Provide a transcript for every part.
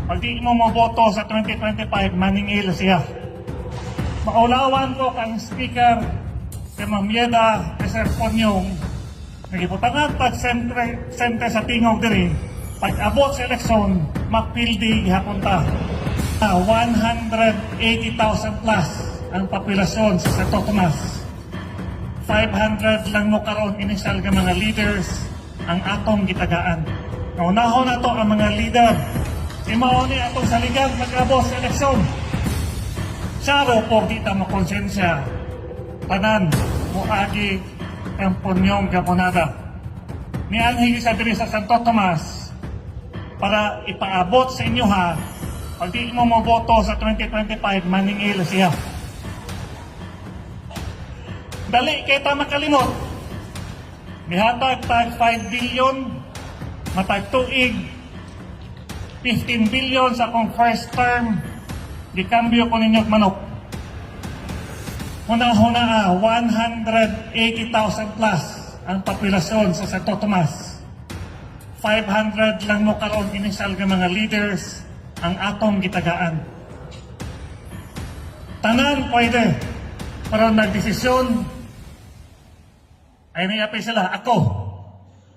Pag di mo maboto sa 2025, maningil siya. Maulawan ko kang speaker si Mamieda Sir Ponyong nagibutangan pag sente sa tingog diri pag abot sa eleksyon mapildi gihapunta 180,000 plus ang populasyon sa Santo Tomas. 500 lang mo karon initial nga mga leaders ang atong gitagaan. Naunahon na to ang mga leader. Imaon ni atong saligang mag-abot sa eleksyon. Saro po di ta makonsensya. Tanan mo agi ang Ponyong Gamonada. Nianhigi sa diri sa Santo Tomas para ipaabot sa inyo ha. Pag di mo maboto sa 2025, maningil siya. Dali kay ta makalimot. Mihatag tag 5 billion, matag tuig, 15 billion sa akong first term, gikambyo ko ninyong manok. Huna-huna 180,000 plus ang populasyon sa Santo Tomas. 500 lang mo karon initial nga mga leaders ang atong gitagaan. Tanan pwede, pero nagdesisyon ay niyapay sila, ako.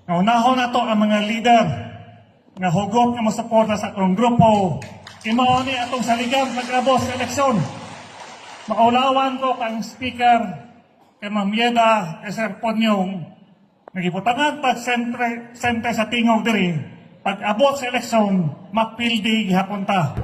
Naunahon na to ang mga leader nga hugot nga masuporta sa akong grupo. Imaon ni atong saligang mag-abot sa eleksyon. Maulawan ko kang speaker kay Mamieda Sir Ponyong nagibutangan pag sente sa tingog diri pag abot sa eleksyon mapildi gihapunta